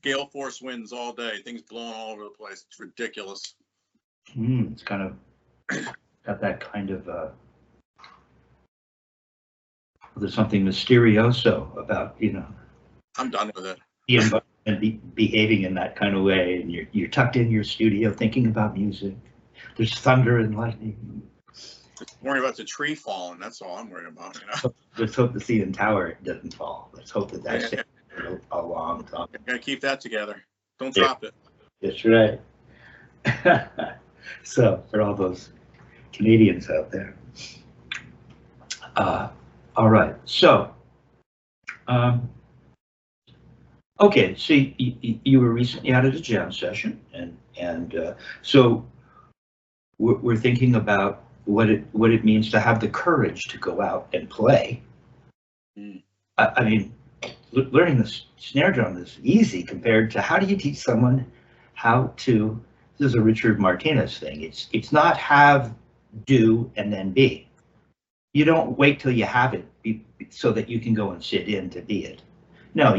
gale force winds all day. Things blowing all over the place. It's ridiculous. It's kind of got that kind of, there's something mysterioso about, I'm done with it. the environment behaving in that kind of way, and you're tucked in your studio thinking about music. There's thunder and lightning. Just worrying about the tree falling. That's all I'm worried about. Let's hope the CN Tower doesn't fall. Let's hope that that's a long time. Gotta keep that together. Don't drop it. That's right. So for all those Canadians out there. All right. So, okay. So you were recently out of a jam session, and so we're thinking about what it means to have the courage to go out and play. I mean, learning the snare drum is easy compared to how do you teach someone how to. This is a Richard Martinez thing. It's not have, do, and then be. You don't wait till you have it so that you can go and sit in to be it. No,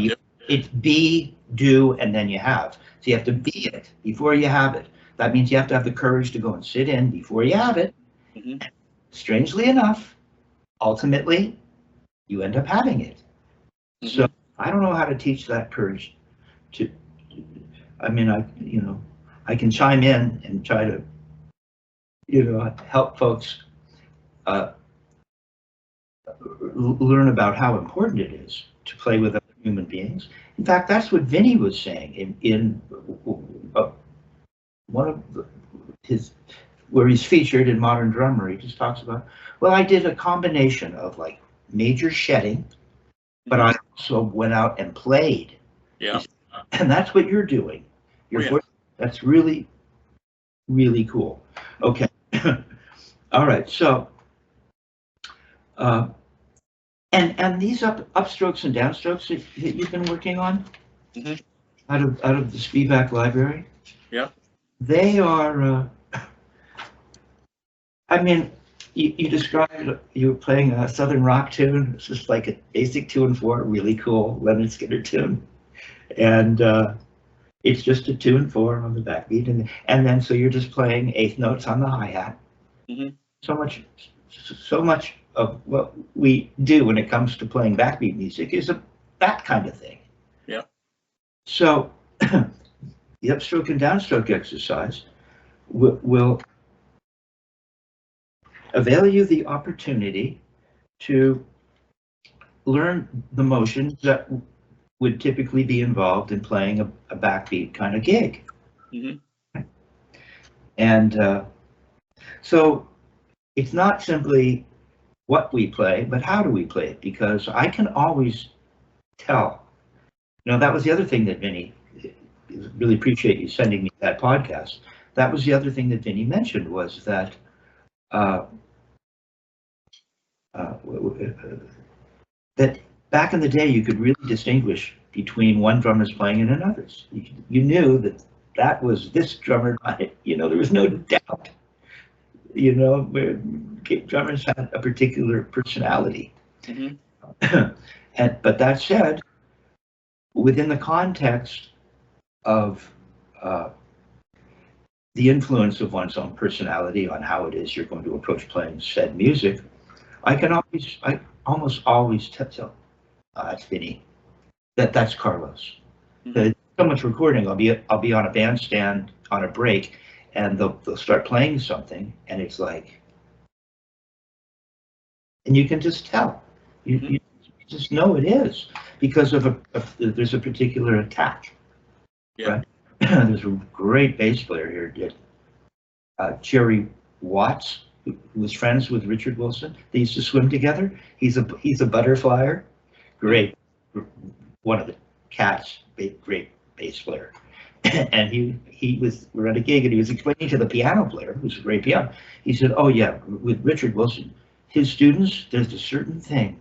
it's be, do, and then you have. So you have to be it before you have it. That means you have to have the courage to go and sit in before you have it. Mm-hmm. Strangely enough, ultimately, you end up having it. Mm-hmm. So I don't know how to teach that courage to. I mean, I can chime in and try to, help folks learn about how important it is to play with other human beings. In fact, that's what Vinny was saying in one of his, where he's featured in Modern Drummer. He just talks about, well, I did a combination of like major shedding, but I also went out and played. Yeah. And that's what you're doing. That's really, really cool. Okay. All right. So, and these upstrokes and downstrokes that you've been working on, mm-hmm. out of the Spivack library. Yeah. They are. I mean, you described you were playing a Southern rock tune. It's just like a basic 2-4, really cool Leonard Skinner tune, and it's just a 2-4 on the backbeat, and then so you're just playing eighth notes on the hi-hat. Mm-hmm. So much of what we do when it comes to playing backbeat music is that kind of thing. Yeah. So the upstroke and downstroke exercise will avail you the opportunity to learn the motions that would typically be involved in playing a backbeat kind of gig. Mm-hmm. And so it's not simply what we play, but how do we play it? Because I can always tell. That was the other thing that Vinny, really appreciate you sending me that podcast. That was the other thing that Vinny mentioned was that that back in the day, you could really distinguish between one drummer's playing and another's. You knew that was this drummer. There was no doubt. Where drummers had a particular personality. Mm-hmm. But that said, within the context of the influence of one's own personality on how it is you're going to approach playing said music, I almost always tell, that's Vinny, that's Carlos. Mm-hmm. Someone's recording, I'll be on a bandstand on a break, and they'll start playing something, and it's like, and you can just tell, you just know it is because there's a particular attack. Yeah. Right? There's a great bass player here, Jerry Watts, who was friends with Richard Wilson. They used to swim together. He's a butterflyer, great, one of the Cats, great bass player. And we're at a gig, and he was explaining to the piano player, who's a great piano. He said, "Oh yeah, with Richard Wilson, his students, there's a certain thing.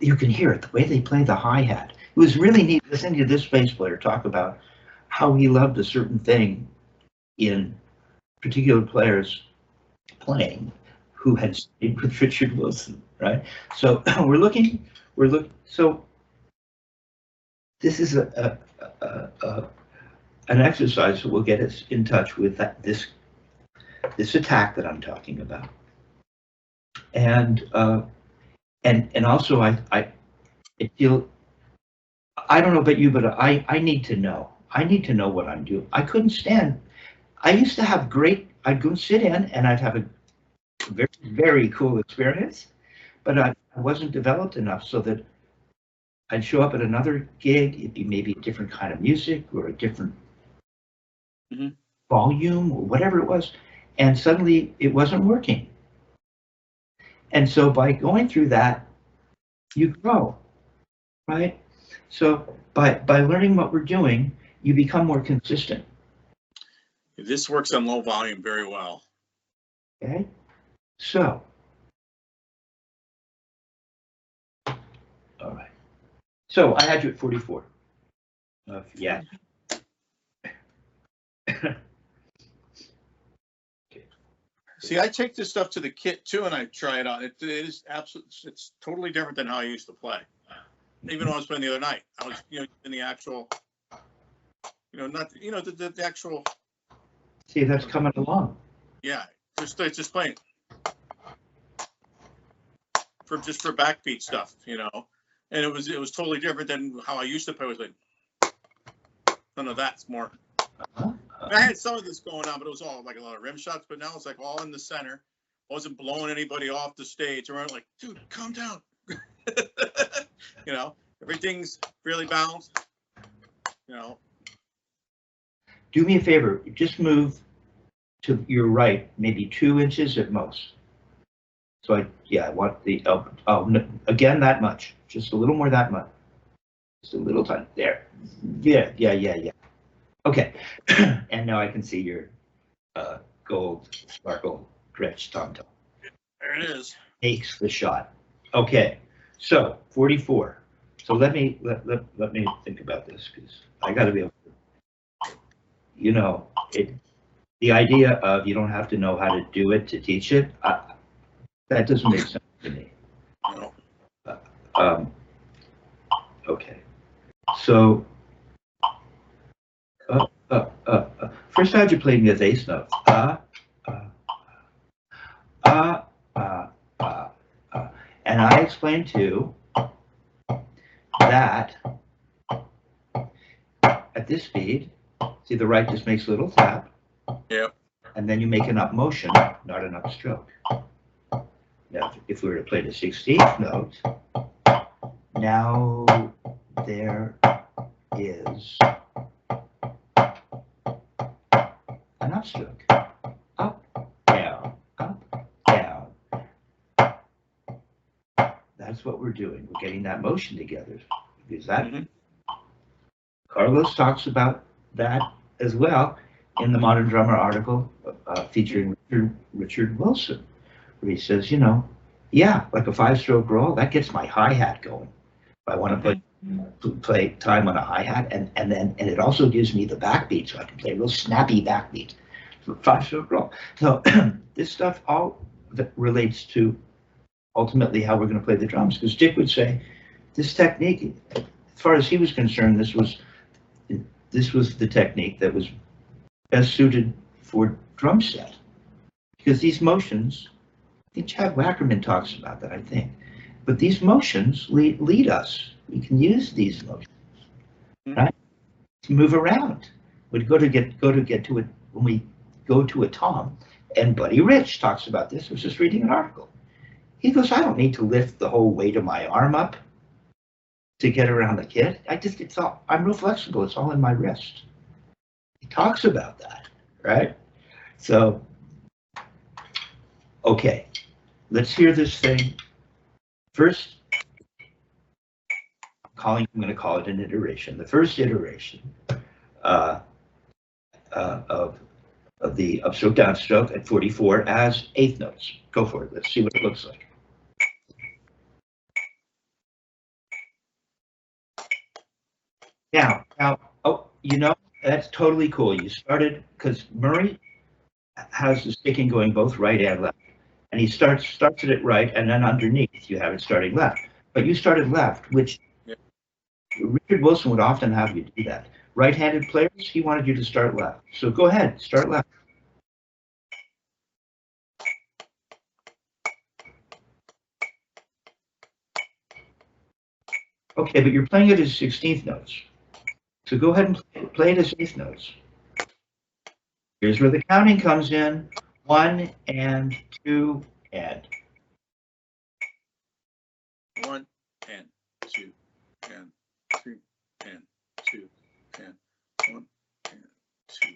You can hear it, the way they play the hi-hat." It was really neat listening to this bass player talk about how he loved a certain thing in particular players playing who had stayed with Richard Wilson, right? So so this is an exercise that will get us in touch with this attack that I'm talking about. And also I feel, I don't know about you, but I need to know. I need to know what I'm doing. I couldn't stand. I used to have I'd go sit in and I'd have a very, very cool experience, but I wasn't developed enough so that I'd show up at another gig. It'd be maybe a different kind of music or a different volume or whatever it was. And suddenly it wasn't working. And so by going through that, you grow, right? So by learning what we're doing, you become more consistent. This works on low volume very well. Okay, so, all right. So I had you at 44. Yeah. See, I take this stuff to the kit too, and I try it out. It is absolutely, it's totally different than how I used to play. Even though I was playing the other night, I was, in the actual, not, the actual. See, that's coming along. Yeah, just playing for backbeat stuff, and it was totally different than how I used to play. It was like none of that's more. I had some of this going on, but it was all like a lot of rim shots. But now it's like all in the center. I wasn't blowing anybody off the stage. Around like, dude, calm down. Everything's really balanced. Do me a favor. Just move to your right, maybe 2 inches at most. So I want the again that much. Just a little more that much. Just a little tiny there. Yeah. Okay, and now I can see your gold sparkle Gretsch tom-tom. There it is. Takes the shot. Okay, so 44. So let me think about this, because I got to be able to, the idea of you don't have to know how to do it to teach it, that doesn't make sense to me. No. Okay, so. First, how'd you play the bass notes? And I explained too that at this speed, see the right just makes a little tap. Yep. And then you make an up motion, not an upstroke. Now, if we were to play the 16th note, now there is an upstroke. Up, down, up, down. That's what we're doing. We're getting that motion together. Because that Carlos talks about that as well in the Modern Drummer article featuring Richard Wilson, where he says, yeah, like a 5-stroke roll, that gets my hi-hat going. If I want to play time on a hi-hat, and it also gives me the backbeat, so I can play a real snappy backbeat. 5-stroke roll. So this stuff all that relates to ultimately how we're going to play the drums, because Dick would say this technique, as far as he was concerned, this was the technique that was best suited for drum set, because these motions, I think Chad Wackerman talks about that, I think, but these motions lead us. We can use these motions, right, to move around. We'd go to get to it when we go to a tom, and Buddy Rich talks about this. I was just reading an article. He goes, I don't need to lift the whole weight of my arm up to get around the kit. I'm real flexible. It's all in my wrist. He talks about that, right? So, okay, let's hear this thing. First, I'm going to call it an iteration. The first iteration of the upstroke downstroke at 44 as 8th notes. Go for it. Let's see what it looks like. Now, that's totally cool. You started, because Murray has the sticking going both right and left. And he starts it at right, and then underneath you have it starting left. But you started left, which Richard Wilson would often have you do that. right-handed players, he wanted you to start left. So go ahead, start left. Okay, but you're playing it as 16th notes. So go ahead and play it as 8th notes. Here's where the counting comes in. 1 and 2 and. 1 and 2 and 3 and 2 and 1 and 2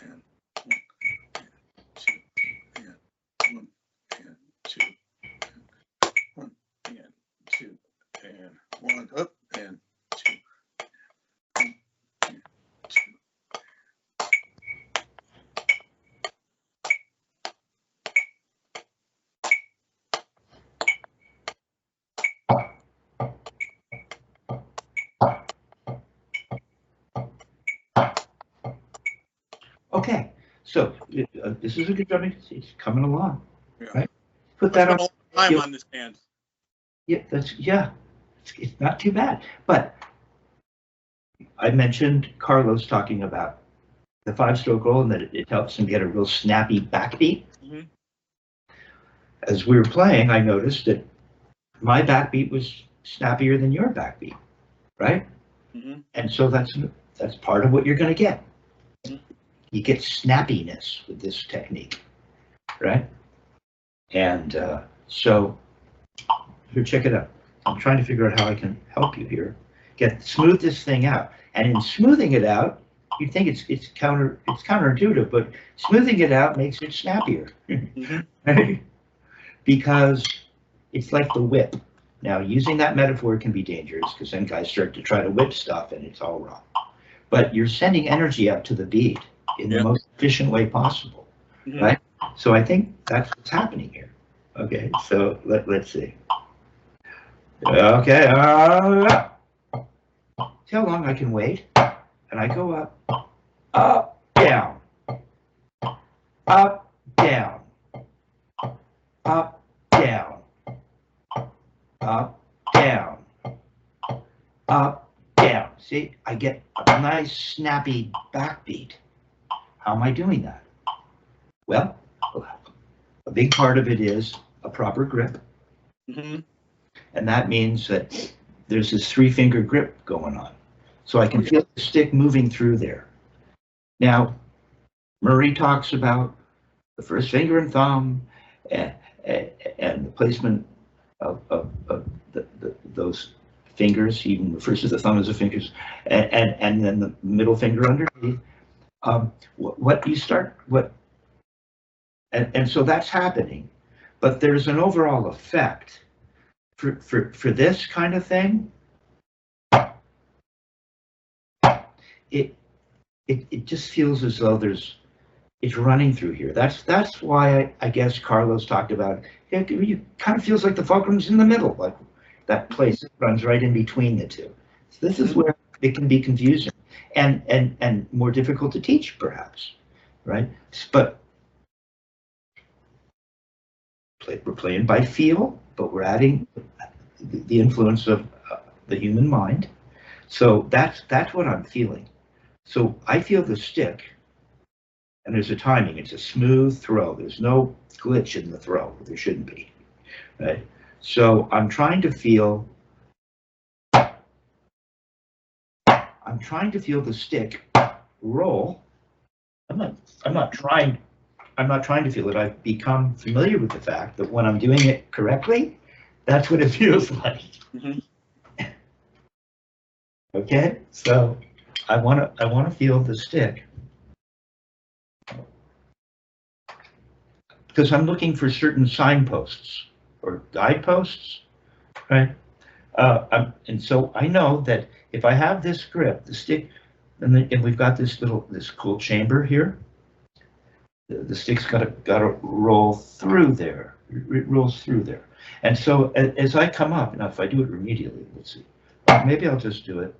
and 1 and 2 and 1 and 2 and 1 and 2 and 1 up and 2 and 2. Okay, so this is a good drumming. It's coming along, Yeah. right? Put that on. Time on this band. Yeah, it's not too bad. But I mentioned Carlos talking about the 5-stroke roll and that it helps him get a real snappy backbeat. Mm-hmm. As we were playing, I noticed that my backbeat was snappier than your backbeat, right? Mm-hmm. And so that's part of what you're going to get. Mm-hmm. You get snappiness with this technique, right? And so here, check it out. I'm trying to figure out how I can help you here. Smooth this thing out, and in smoothing it out, you think it's counterintuitive, but smoothing it out makes it snappier, Mm-hmm. right? Because it's like the whip. Now, using that metaphor can be dangerous because then guys start to try to whip stuff, and it's all wrong. But you're sending energy out to the beat in the most efficient way possible, Mm-hmm. right? So I think that's what's happening here. Okay, so let's see. Okay, see how long I can wait? And I go up, down, up, down, up, down, up, down, up, down. See, I get a nice snappy backbeat. How am I doing that? Well, a big part of it is a proper grip. Mm-hmm. And that means that there's this 3-finger grip going on. So I can feel the stick moving through there. Now, Murray talks about the first finger and thumb and the placement of those fingers. He even refers to the thumb as the fingers, and then the middle finger underneath. And so that's happening, but there's an overall effect for this kind of thing. It just feels as though it's running through here. That's why I guess Carlos talked about it. It kind of feels like the fulcrum's in the middle, like that place that runs right in between the two. So this is where it can be confusing and more difficult to teach, perhaps, right? But we're playing by feel, but we're adding the influence of the human mind. So that's what I'm feeling. So I feel the stick, and there's a timing. It's a smooth throw. There's no glitch in the throw. There shouldn't be, right? So I'm trying to feel the stick roll. I'm not trying to feel it. I've become familiar with the fact that when I'm doing it correctly, that's what it feels like. Mm-hmm. Okay, so I want to feel the stick because I'm looking for certain signposts or guideposts, right? And so I know that if I have this grip, the stick, and we've got this cool chamber here. The stick's got to roll through there. It rolls through there. And so as I come up, now if I do it immediately, let's see. Maybe I'll just do it.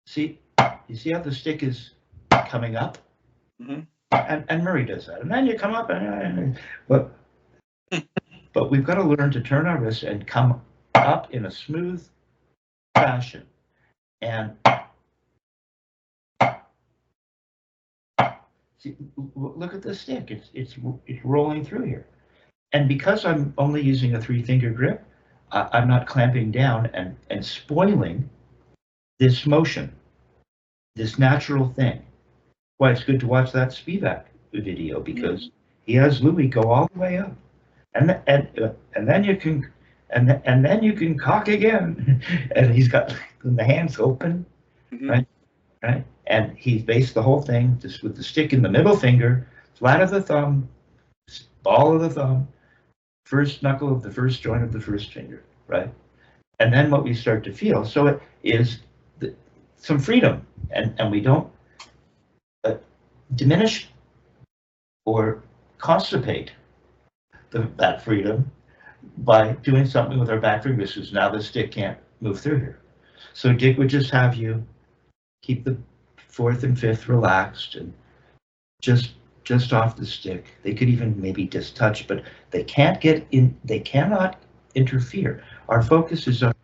See, you see how the stick is coming up? Mm-hmm. And Murray does that. And then you come up, but we've got to learn to turn our wrists and come up in a smooth fashion. And see, look at the stick. It's rolling through here. And because I'm only using a 3-finger grip, I'm not clamping down and spoiling this motion, this natural thing. Why it's good to watch that Spivack video, because he has Louis go all the way up, and then you can then you can cock again, and he's got the hands open, right, and he's based the whole thing just with the stick in the middle finger, flat of the thumb, ball of the thumb, first knuckle of the first joint of the first finger, right, and then what we start to feel. So it is some freedom, and we don't diminish or constipate that freedom by doing something with our back fingers, because now the stick can't move through here. So Dick would just have you keep the 4th and 5th relaxed and just off the stick. They could even maybe just touch, but they can't get in, they cannot interfere. Our focus is up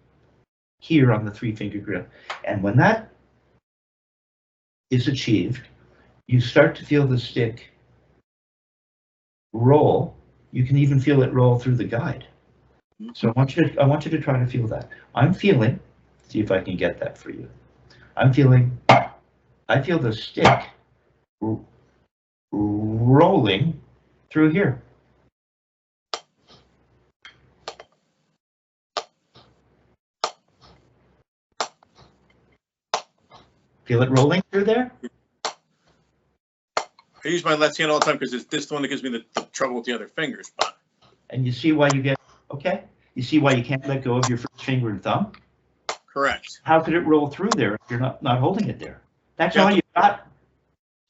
here on the 3-finger grip. And when that is achieved, you start to feel the stick roll. You can even feel it roll through the guide. So I want you to try to feel that. I'm feeling, see if I can get that for you. I feel the stick rolling through here. Feel it rolling through there? I use my left hand all the time because it's this the one that gives me the trouble with the other fingers. But and you see why you get, okay? You see why you can't let go of your first finger and thumb? Correct. How could it roll through there if you're not holding it there? That's all you got.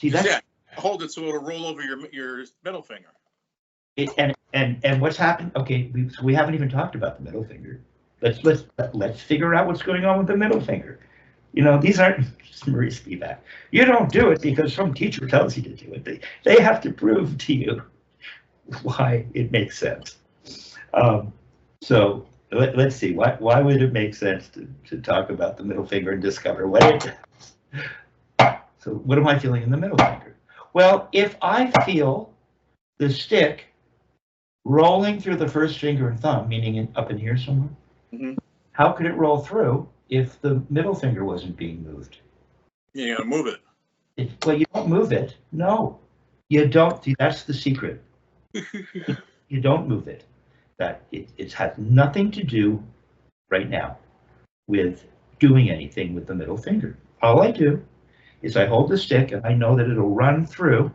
See that? Yeah, hold it so it'll roll over your middle finger. And what's happened? Okay, we haven't even talked about the middle finger. Let's figure out what's going on with the middle finger. You know, these aren't Marie Spivack. You don't do it because some teacher tells you to do it. They have to prove to you why it makes sense. So let's see. Why would it make sense to talk about the middle finger and discover what it does? So what am I feeling in the middle finger? Well, if I feel the stick rolling through the first finger and thumb, meaning up in here somewhere, how could it roll through if the middle finger wasn't being moved? You gotta move it. Well, you don't move it. No, you don't. See, that's the secret. You don't move it. That it has nothing to do right now with doing anything with the middle finger. All I do is I hold the stick and I know that it'll run through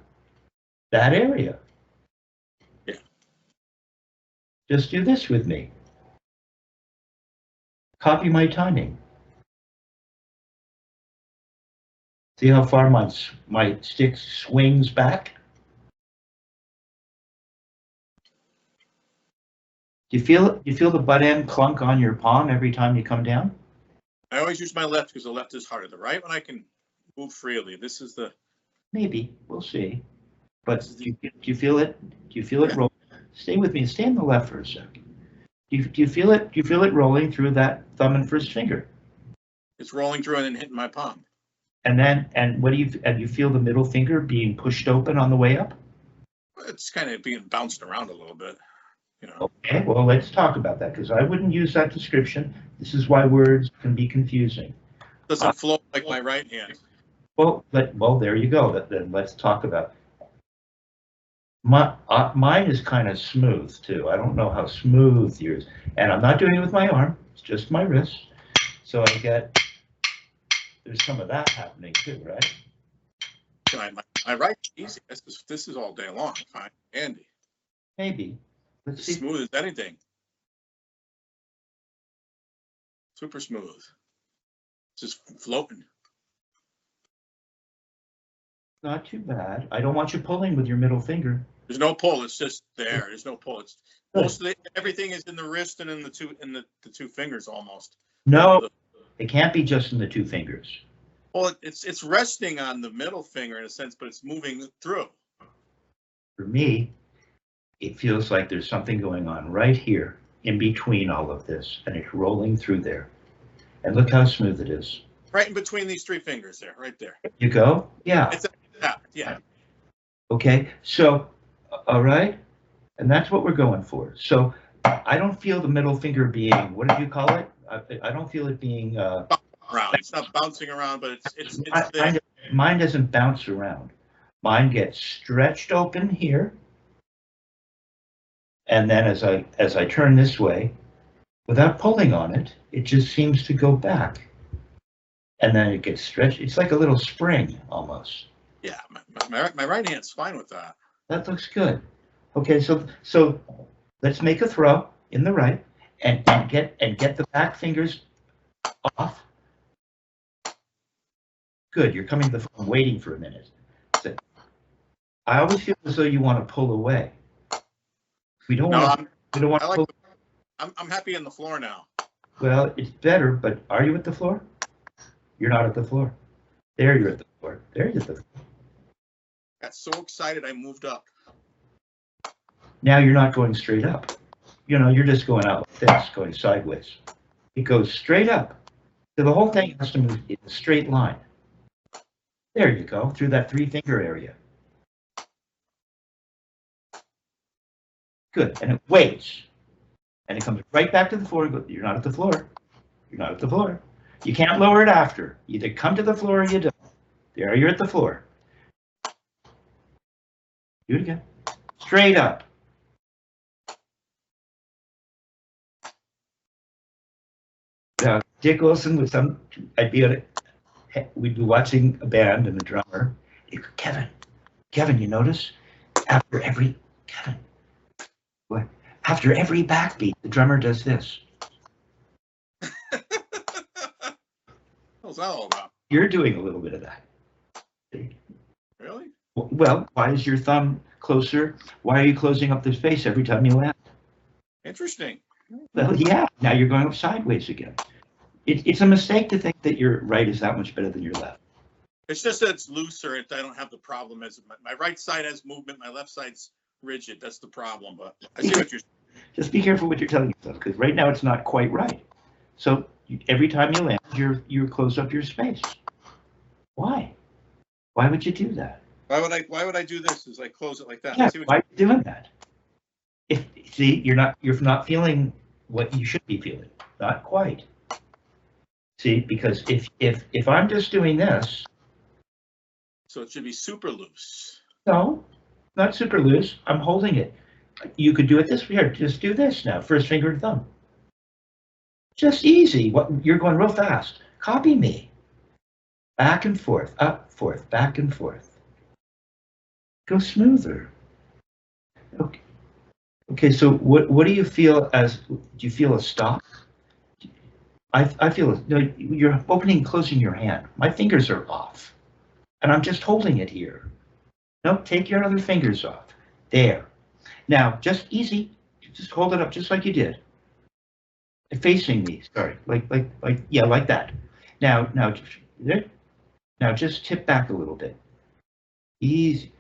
that area. Yeah. Just do this with me. Copy my timing. See how far my stick swings back? Do you feel the butt end clunk on your palm every time you come down? I always use my left because the left is harder. The right one I can move freely. This is the maybe we'll see. But do you feel it? Do you feel it roll? Stay with me. Stay on the left for a second. Do you feel it? Do you feel it rolling through that thumb and first finger? It's rolling through and then hitting my palm. And what do you feel the middle finger being pushed open on the way up? It's kind of being bounced around a little bit, you know. Okay, well, let's talk about that, because I wouldn't use that description. This is why words can be confusing. It doesn't flow like my right hand. Well, there you go. Then let's talk about mine is kind of smooth too. I don't know how smooth yours, and I'm not doing it with my arm. It's just my wrist. So I get. There's some of that happening too, right? My right easy. This is all day long. Fine, Andy. Maybe. Let's see. Smooth as anything. Super smooth. Just floating. Not too bad. I don't want you pulling with your middle finger. There's no pull. It's just there. There's no pull. It's most of everything is in the wrist and in the two fingers almost. No, it can't be just in the two fingers. Well, it's resting on the middle finger in a sense, but it's moving through. For me, it feels like there's something going on right here in between all of this, and it's rolling through there. And look how smooth it is. Right in between these three fingers there, right there. You go? Yeah. It's yeah. Okay, so, all right, and that's what we're going for. So I don't feel the middle finger being, what did you call it? I don't feel it being around. It's not bouncing around, but it's there. Mine doesn't bounce around. Mine gets stretched open here, and then as I turn this way, without pulling on it, it just seems to go back, and then it gets stretched. It's like a little spring almost. Yeah, my right hand's fine with that. That looks good. Okay, so let's make a throw in the right and get the back fingers off. Good, you're coming to the phone, waiting for a minute. So, I always feel as though you want to pull away. We don't want to pull. I'm happy on the floor now. Well, it's better, but are you at the floor? You're not at the floor. There, you're at the floor. There, you're at the floor. Got so excited I moved up. Now you're not going straight up. You know, you're just going out like this, going sideways. It goes straight up. So the whole thing has to move in a straight line. There you go, through that 3-finger area. Good, and it waits. And it comes right back to the floor and goes, you're not at the floor. You're not at the floor. You can't lower it after. You either come to the floor or you don't. There, you're at the floor. Do it again. Straight up. Now, Dick Wilson was I'd be on it. We'd be watching a band and the drummer. He'd go, Kevin, you notice? After every backbeat, the drummer does this. What's that all about? You're doing a little bit of that. Really? Well, why is your thumb closer? Why are you closing up the space every time you laugh? Interesting. Well, yeah, now you're going up sideways again. It's a mistake to think that your right is that much better than your left. It's just that it's looser. I don't have the problem as my right side has movement. My left side's rigid. That's the problem. But I see what you're saying. Just be careful what you're telling yourself, because right now it's not quite right. So every time you land, you close up your space. Why? Why would you do that? Why would I do this? Is I close it like that? Yeah, why are you doing that? You're not feeling what you should be feeling. Not quite. See, because if I'm just doing this. So it should be super loose. No, not super loose. I'm holding it. You could do it this way. Here, just do this now. First finger and thumb. Just easy. You're going real fast. Copy me. Back and forth, up, forth, back and forth. Go smoother. Okay. Okay, so what do you feel as, do you feel a stop? I feel, no, you're opening and closing your hand. My fingers are off, and I'm just holding it here. No, take your other fingers off. There. Now, just easy, just hold it up just like you did. Facing me, sorry, like that. Now just tip back a little bit. Easy.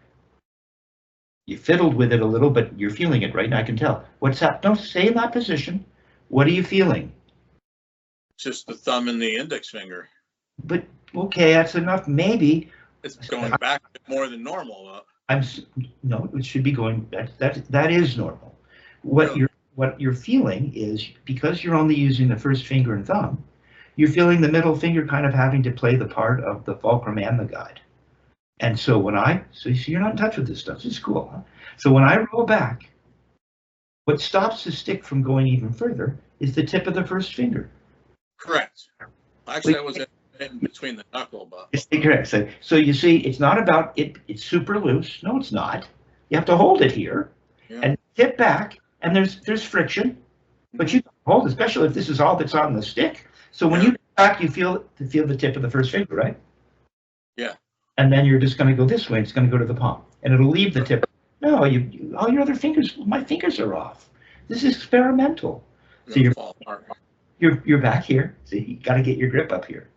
You fiddled with it a little, but you're feeling it right now. I can tell. What's that? Don't stay in that position. What are you feeling? Just the thumb and the index finger. But okay, that's enough. Maybe it's going back a bit more than normal. No, it should be going. That is normal. What you're feeling is, because you're only using the first finger and thumb, you're feeling the middle finger kind of having to play the part of the fulcrum and the guide. And so so you're not in touch with this stuff. This is cool, huh? So when I roll back, what stops the stick from going even further is the tip of the first finger. Correct. Actually, I was in between the knuckle, but. It's correct. So you see, it's not about it. It's super loose. No, it's not. You have to hold it here and tip back, and there's friction, but you hold, especially if this is all that's on the stick. So when you tip back, you feel the tip of the first finger, right? Yeah. And then you're just going to go this way. It's going to go to the palm, and it'll leave the tip. No, all your other fingers. My fingers are off. This is experimental. So you're back here. So you got to get your grip up here.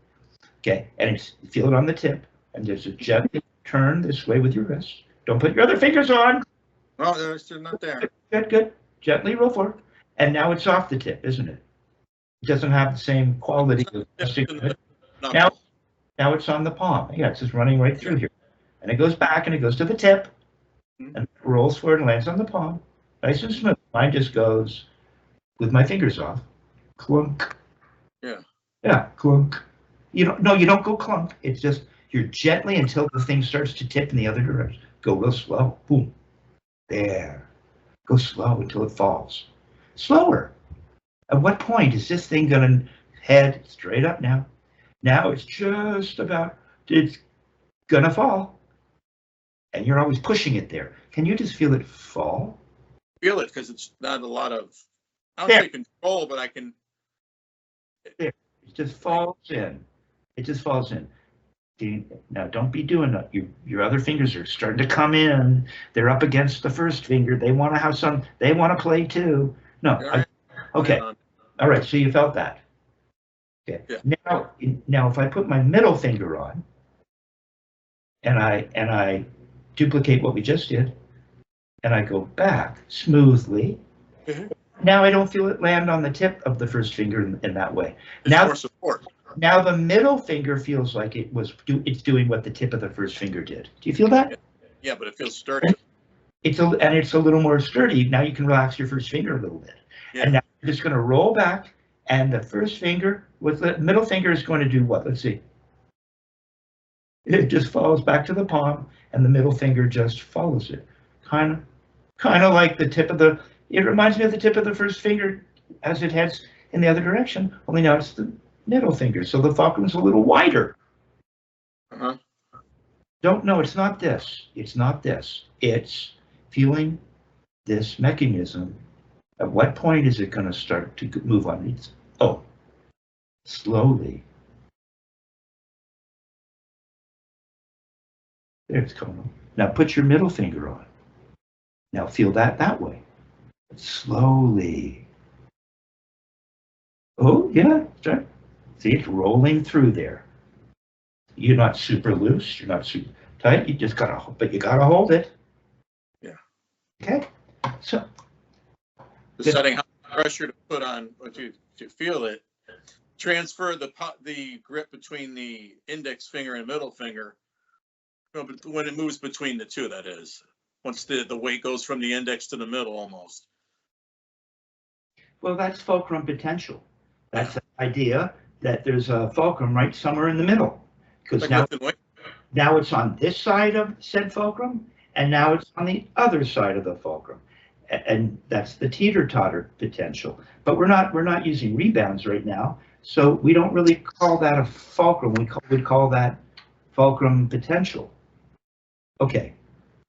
Okay, and feel it on the tip, and there's a gentle turn this way with your wrist. Don't put your other fingers on. No, they're not there. Good. Gently roll forward, and now it's off the tip, isn't it? It doesn't have the same quality of Now it's on the palm. Yeah, it's just running right through here. And it goes back and it goes to the tip and rolls forward and lands on the palm. Nice and smooth. Mine just goes with my fingers off. Clunk. Yeah. Yeah, clunk. You don't go clunk. It's just you're gently until the thing starts to tip in the other direction. Go real slow. Boom. There. Go slow until it falls. Slower. At what point is this thing going to head straight up now? Now it's just about, it's going to fall. And you're always pushing it there. Can you just feel it fall? Feel it because it's not a lot of, I don't say control, but I can. There. It just falls in. It just falls in. Now don't be doing that. Your other fingers are starting to come in. They're up against the first finger. They want to have some, they want to play too. No. Okay. All right. So you felt that. Okay. Yeah. Now if I put my middle finger on and I duplicate what we just did and I go back smoothly, now I don't feel it land on the tip of the first finger in that way. It's now more support. Now the middle finger feels like it's doing what the tip of the first finger did. Do you feel that? Yeah, but it feels sturdy. It's a little more sturdy. Now you can relax your first finger a little bit. Yeah. And now you're just going to roll back, and the first finger with the middle finger is going to do what? Let's see. It just falls back to the palm, and the middle finger just follows it. Kind of like the tip of the. It reminds me of the tip of the first finger as it heads in the other direction. Only now it's the middle finger, so the fulcrum's a little wider. Don't know. It's not this. It's not this. It's feeling this mechanism. At what point is it going to start to move on these? Oh, slowly. There it's coming on. Now put your middle finger on. Now feel that way. Slowly. Oh, yeah, start. See, it's rolling through there. You're not super loose. You're not super tight. You just gotta, but you gotta hold it. Yeah. Okay. So. Deciding how much pressure to put on, or to feel it. Transfer the grip between the index finger and middle finger. When it moves between the two, that is. Once the weight goes from the index to the middle, almost. Well, that's fulcrum potential. That's the idea that there's a fulcrum right somewhere in the middle. Because now it's on this side of said fulcrum, and now it's on the other side of the fulcrum. And that's the teeter-totter potential. But we're not using rebounds right now, so we don't really call that a fulcrum. We'd call that fulcrum potential. Okay.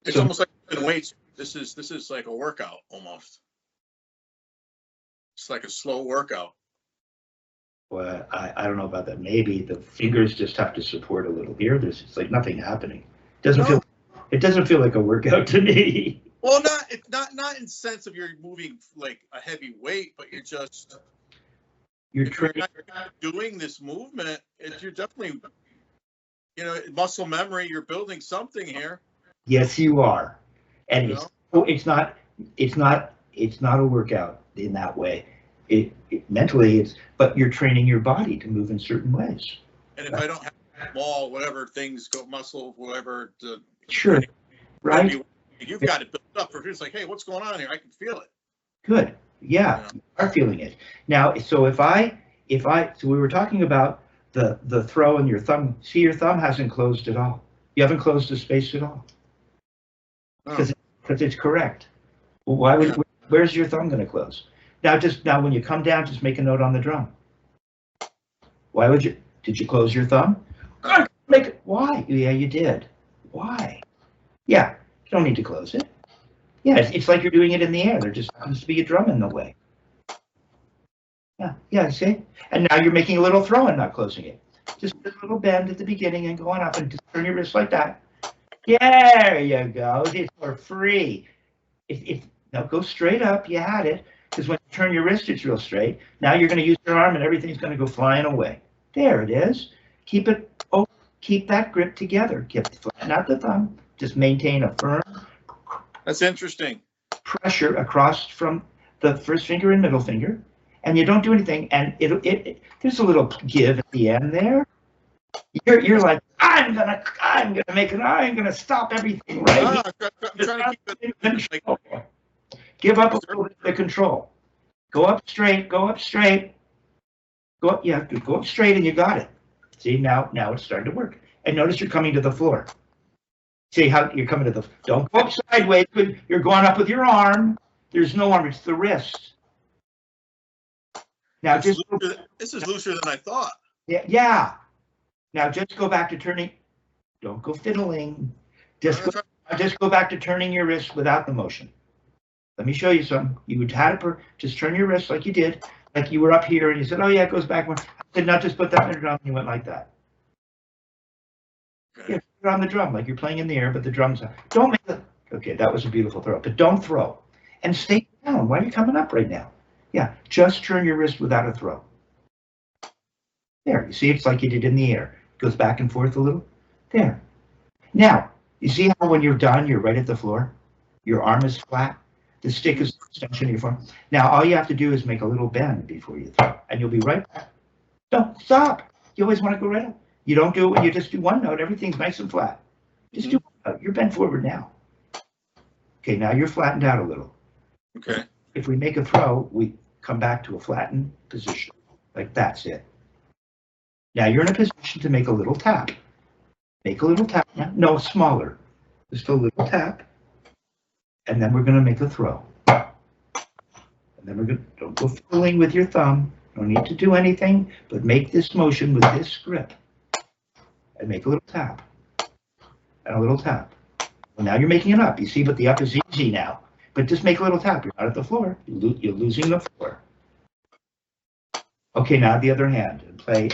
It's almost like weights. This is like a workout almost. It's like a slow workout. Well, I don't know about that. Maybe the fingers just have to support a little here. It's like nothing happening. It doesn't feel like a workout to me. Well, it's not in the sense of you're moving like a heavy weight, but you're not doing this movement. You're definitely, muscle memory. You're building something here. Yes, you are, and it's not a workout in that way. Mentally, but you're training your body to move in certain ways. And if I don't have ball, whatever things go, muscle, whatever. Sure, right. You've got it built up for it's like, hey, what's going on here? I can feel it. Good. Yeah, you are feeling it. Now, so so we were talking about the throw and your thumb. See, your thumb hasn't closed at all. You haven't closed the space at all. Because it's correct. Well, where's your thumb going to close? Now when you come down, just make a note on the drum. Why did you close your thumb? Why? Yeah, you did. Why? Yeah, you don't need to close it. Yeah, it's like you're doing it in the air. There just happens to be a drum in the way. Yeah, see? And now you're making a little throw and not closing it. Just a little bend at the beginning and going up and just turn your wrist like that. There you go. It's for free. Now go straight up. You had it. Because when you turn your wrist, it's real straight. Now you're going to use your arm and everything's going to go flying away. There it is. Keep that grip together. Flatten out the thumb. Just maintain a firm. That's interesting. Pressure across from the first finger and middle finger. And you don't do anything. And there's a little give at the end there. You're like, I'm gonna make it. I'm gonna stop everything right. I'm trying to keep it like, Give up a little bit of the control. Go up straight. Go up straight. Go up. You have to go up straight, and you got it. See, now it's starting to work. And notice you're coming to the floor. See how you're coming to the. Don't go up sideways. You're going up with your arm. There's no arm. It's the wrist. Now this is looser than I thought. Yeah. Now just go back to turning. Don't go fiddling. Just go back to turning your wrist without the motion. Let me show you something. You would have to just turn your wrist like you did, like you were up here, and you said, "Oh yeah, it goes back." I said, "Not just put that on the drum." And you went like that. Okay. Yeah, put it on the drum like you're playing in the air, but the drum's out. Don't make it. Okay, that was a beautiful throw, but don't throw. And stay down. Why are you coming up right now? Yeah, just turn your wrist without a throw. There, you see, it's like you did in the air. It goes back and forth a little. There. Now, you see how when you're done, you're right at the floor? Your arm is flat. The stick is an extension of your form. Now, all you have to do is make a little bend before you throw, and you'll be right back. Don't stop. You always want to go right up. You don't do it when you just do one note. Everything's nice and flat. Just do one note. You're bent forward now. Okay, now you're flattened out a little. Okay. If we make a throw, we come back to a flattened position. Like that's it. Now you're in a position to make a little tap. Make a little tap now. No, smaller. Just a little tap. And then we're going to make a throw. And then we're going to, don't go fiddling with your thumb. Don't need to do anything, but make this motion with this grip. And make a little tap. And a little tap. Well, now you're making it up. You see, but the up is easy now. But just make a little tap. You're not at the floor. You're losing the floor. Okay, now the other hand. And play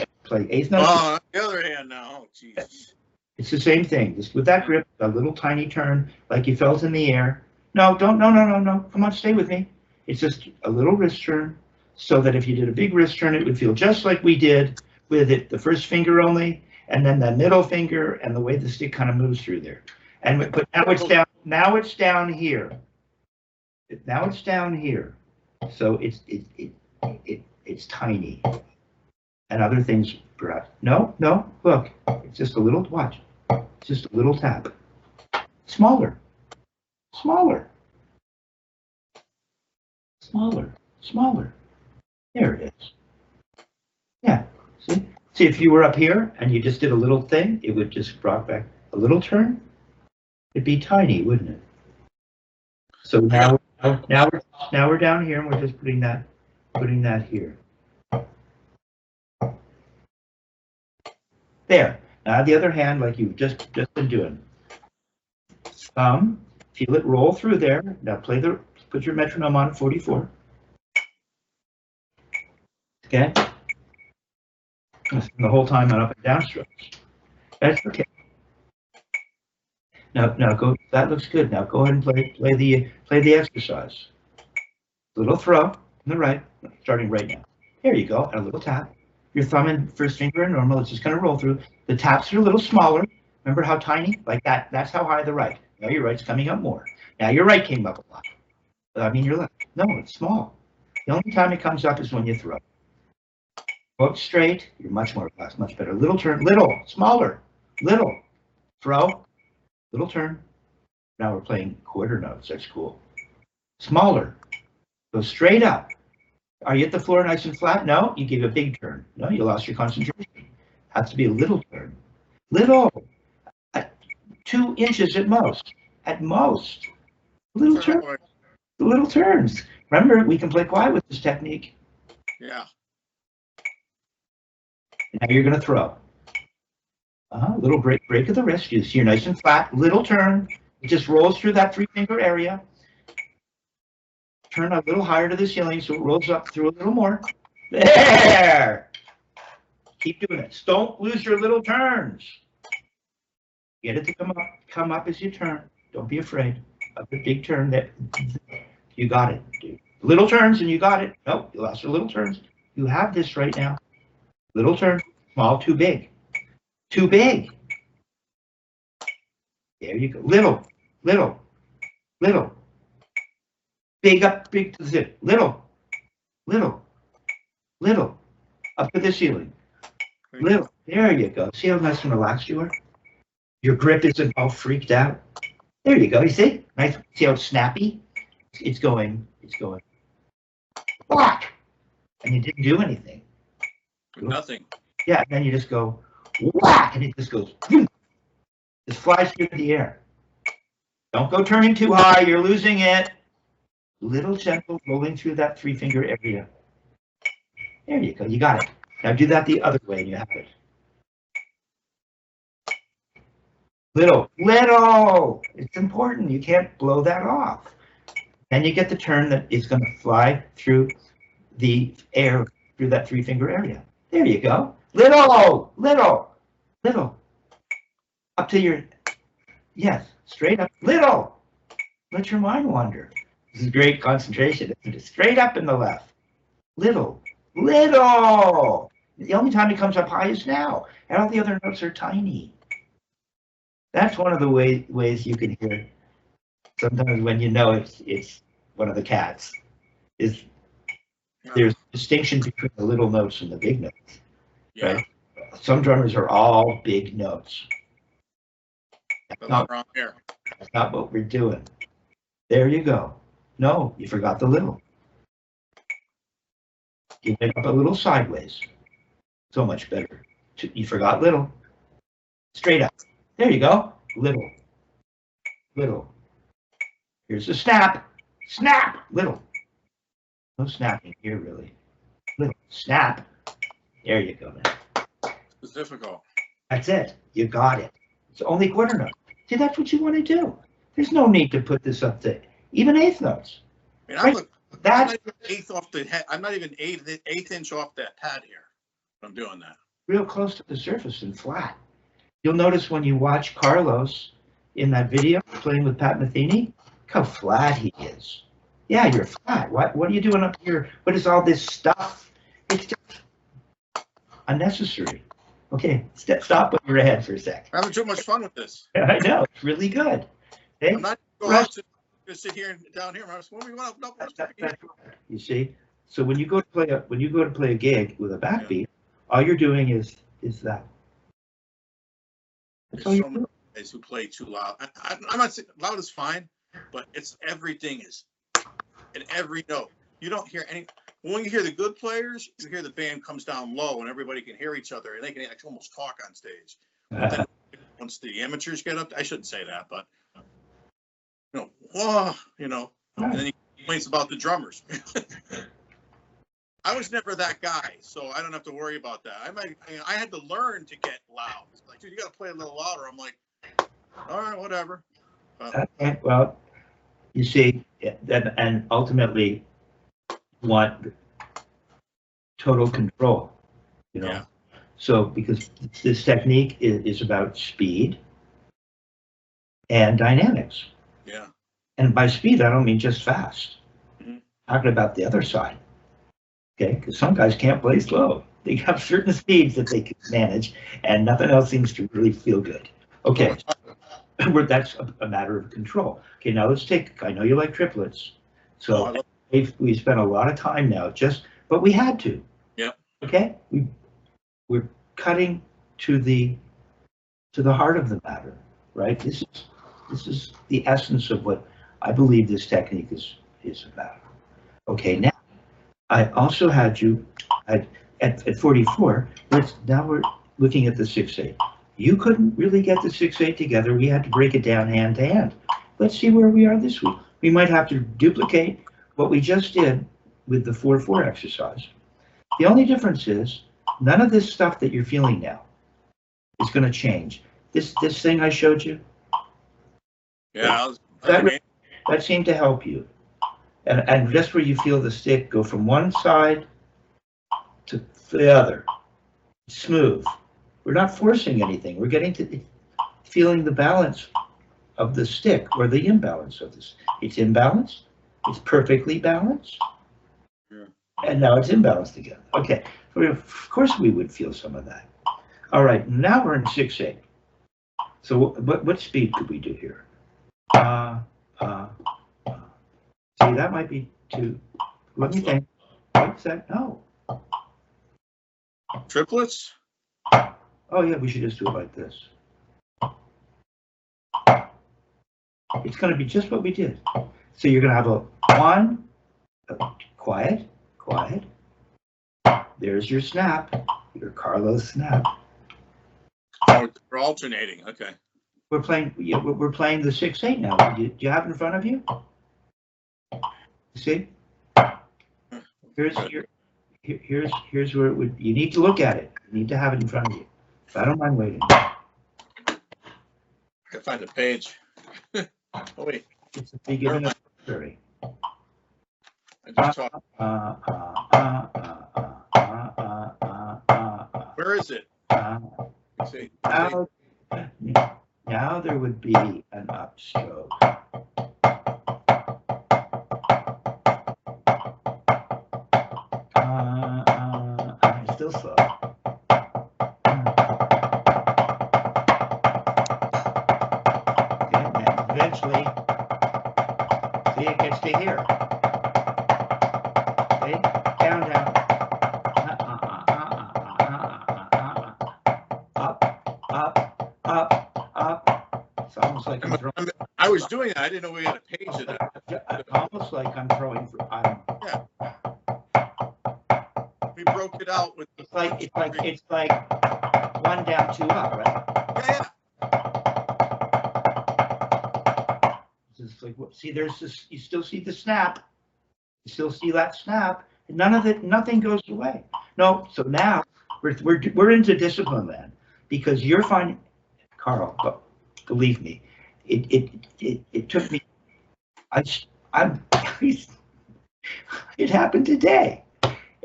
eighth note. Oh, the other hand now. Oh, jeez. It's the same thing. Just with that grip, a little tiny turn, like you felt in the air. No, don't, no. Come on, stay with me. It's just a little wrist turn, so that if you did a big wrist turn, it would feel just like we did with it, the first finger only, and then the middle finger, and the way the stick kind of moves through there. And but now it's down. Now it's down here. Now it's down here. So it's tiny. And other things, perhaps. No. Look, it's just a little. Watch. It's just a little tap. Smaller. There it is. Yeah. See, if you were up here and you just did a little thing, it would just rock back. A little turn, it'd be tiny, wouldn't it? So now we're down here, and we're just putting that here. There. Now the other hand, like you've just been doing. Feel it roll through there. Now put your metronome on at 44. Okay. The whole time on up and down strokes. That's okay. Now go. That looks good. Now go ahead and play the exercise. Little throw on the right, starting right now. There you go. And a little tap. Your thumb and first finger are normal. It's just going to roll through. The taps are a little smaller. Remember how tiny? Like that. That's how high the right. Now your right's coming up more. Now your right came up a lot. I mean your left. No, it's small. The only time it comes up is when you throw. Go up straight. You're much more fast, much better. Little turn. Little. Smaller. Little. Throw. Little turn. Now we're playing quarter notes. That's cool. Smaller. Go straight up. Are you at the floor nice and flat? No, you gave a big turn. No, you lost your concentration. Has to be a little turn. Little. 2 inches at most. At most. Little turn. Little turns. Remember, we can play quiet with this technique. Yeah. Now you're going to throw. Little break of the wrist. You see you're nice and flat. Little turn. It just rolls through that 3-finger area. Turn a little higher to the ceiling so it rolls up through a little more. There! Keep doing it. Don't lose your little turns. Get it to come up as you turn. Don't be afraid of the big turn. That you got it, dude. Little turns and you got it. Nope, you lost your little turns. You have this right now. Little turn, small, too big. Too big. There you go. Little. Big up, big to the zip. Little. Up to the ceiling. Little. There you go. See how nice and relaxed you are? Your grip isn't all freaked out. There you go. You see? Nice. See how it's snappy? It's going, whack! And you didn't do anything. Nothing. Yeah, and then you just go, whack! And it just goes, boom. Just flies through the air. Don't go turning too high. You're losing it. Little gentle rolling through that 3-finger area. There you go. You got it. Now do that the other way and you have it. Little. It's important. You can't blow that off. And you get the turn that is going to fly through the air through that 3-finger area. There you go. Little. Up to your, yes, straight up. Little. Let your mind wander. This is great concentration. It's straight up in the left. Little. The only time it comes up high is now. And all the other notes are tiny. That's one of the ways you can hear sometimes when you know it's one of the cats. Is there's a distinction between the little notes and the big notes. Yeah. Right? Some drummers are all big notes. But not wrong here. That's not what we're doing. There you go. No, you forgot the little. You pick up a little sideways. So much better. You forgot little. Straight up. There you go. Little. Here's the snap. Little. No snapping here, really. Little. Snap. There you go, man. It's difficult. That's it. You got it. It's only quarter note. See, that's what you want to do. There's no need to put this up to even eighth notes. I mean, Right? I'm not even eighth off the head. I'm not even eighth inch off that pad here. I'm doing that. Real close to the surface and flat. You'll notice when you watch Carlos in that video playing with Pat Metheny, look how flat he is. Yeah, you're flat. What are you doing up here? What is all this stuff? It's just unnecessary. Okay, stop with your head for a sec. I'm having too much fun with this. I know, it's really good. Okay? I'm not going out to sit here and down here. You see, so when you go to play a gig with a backbeat, all you're doing is that. That's all There's you're so doing. many guys who play too loud. I'm not saying loud is fine, but it's everything is in every note. You don't hear any. When you hear the good players, you hear the band comes down low and everybody can hear each other and they can actually almost talk on stage. But then once the amateurs get up, I shouldn't say that, but whoa, and then he complains about the drummers. I was never that guy, so I don't have to worry about that. I had to learn to get loud. It's like, dude, you got to play a little louder. I'm like, all right, whatever. Well, you see, and ultimately want total control, Yeah. So because this technique is about speed and dynamics. Yeah. And by speed, I don't mean just fast. Mm-hmm. Talking about the other side. Okay, because some guys can't play slow. They have certain speeds that they can manage, and nothing else seems to really feel good. Okay, that's a matter of control. Okay, now let's take, I know you like triplets, so we spent a lot of time now, but we had to. Yeah. Okay, we're cutting to the heart of the matter, right? This is the essence of what I believe this technique is about. Okay, now I also had you at 44. Now we're looking at the 6/8. You couldn't really get the 6/8 together. We had to break it down hand to hand. Let's see where we are this week. We might have to duplicate what we just did with the 4/4 exercise. The only difference is none of this stuff that you're feeling now is going to change. This thing I showed you. Yeah. That seemed to help you. And just where you feel the stick go from one side to the other. Smooth. We're not forcing anything. We're getting to feeling the balance of the stick or the imbalance of this. It's imbalanced. It's perfectly balanced. Yeah. And now it's imbalanced again. Okay. Of course we would feel some of that. All right. Now we're in 6/8. So what speed could we do here? See, that might be too. Let me think. What's that? No. Triplets? Oh yeah, we should just do it like this. It's going to be just what we did. So you're going to have a 1, quiet, quiet. There's your snap, your Carlos snap. Oh, we're alternating. Okay. We're playing the 6/8 now. Do you have it in front of you? See? Here's where it would. You need to look at it. You need to have it in front of you. I don't mind waiting. I can find the page. Oh wait. It's a beginning of the story. I just talked. Where is it? See. Now there would be an upstroke. Still slow. Okay, and eventually, see, it gets to here. Okay, down, down. Up. It's almost like I'm throwing. I was doing that. I didn't know we had a page of that. Almost like I'm throwing. Yeah. We broke it out with. It's like 1 down, 2 up, right? Yeah. It's like, see, there's this. You still see the snap. You still see that snap. And nothing goes away. No. So now we're into discipline then, because you're finding, Carl. But believe me, it took me. It happened today.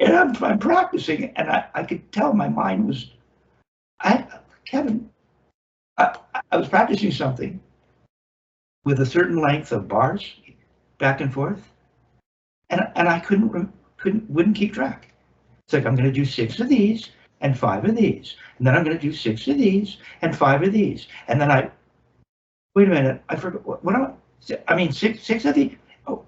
And I'm practicing, and I could tell my mind was, Kevin, I was practicing something with a certain length of bars, back and forth, and I wouldn't keep track. It's like I'm going to do 6 of these and 5 of these, and then I'm going to do 6 of these and 5 of these, and then wait a minute, I forgot what I mean 6 of these. Oh,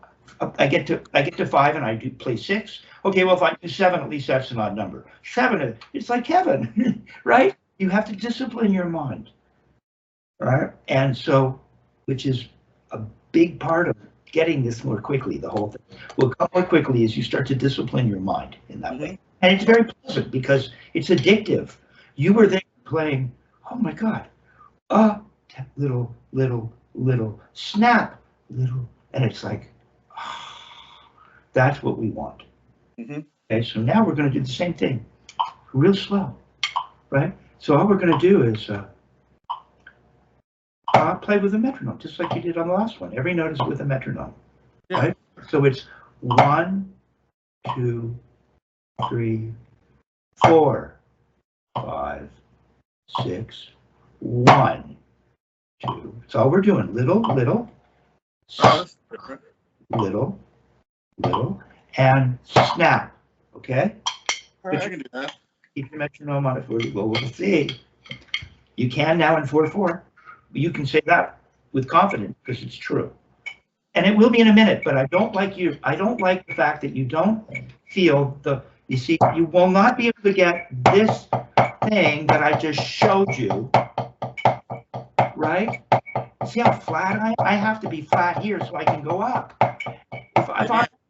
I get to 5 and I do play 6. Okay, well, if I do 7, at least that's an odd number. 7, it's like Kevin, right? You have to discipline your mind, right? And so, which is a big part of getting this more quickly, the whole thing will come more quickly as you start to discipline your mind in that way. And it's very pleasant because it's addictive. You were there playing, oh my God, little, snap, little, and it's like, that's what we want. Okay, so now we're going to do the same thing, real slow, right? So all we're going to do is play with a metronome, just like you did on the last one. Every note is with a metronome, right? So it's 1, 2, 3, 4, 5, 6, 1, 2. That's all we're doing. Little, and snap. Okay? All right, I can do that. Keep the metronome on it for you. Well, we'll see. You can now in 4/4. You can say that with confidence because it's true. And it will be in a minute, but I don't like the fact that you don't feel you see, you will not be able to get this thing that I just showed you, right? See how flat I have to be flat here so I can go up.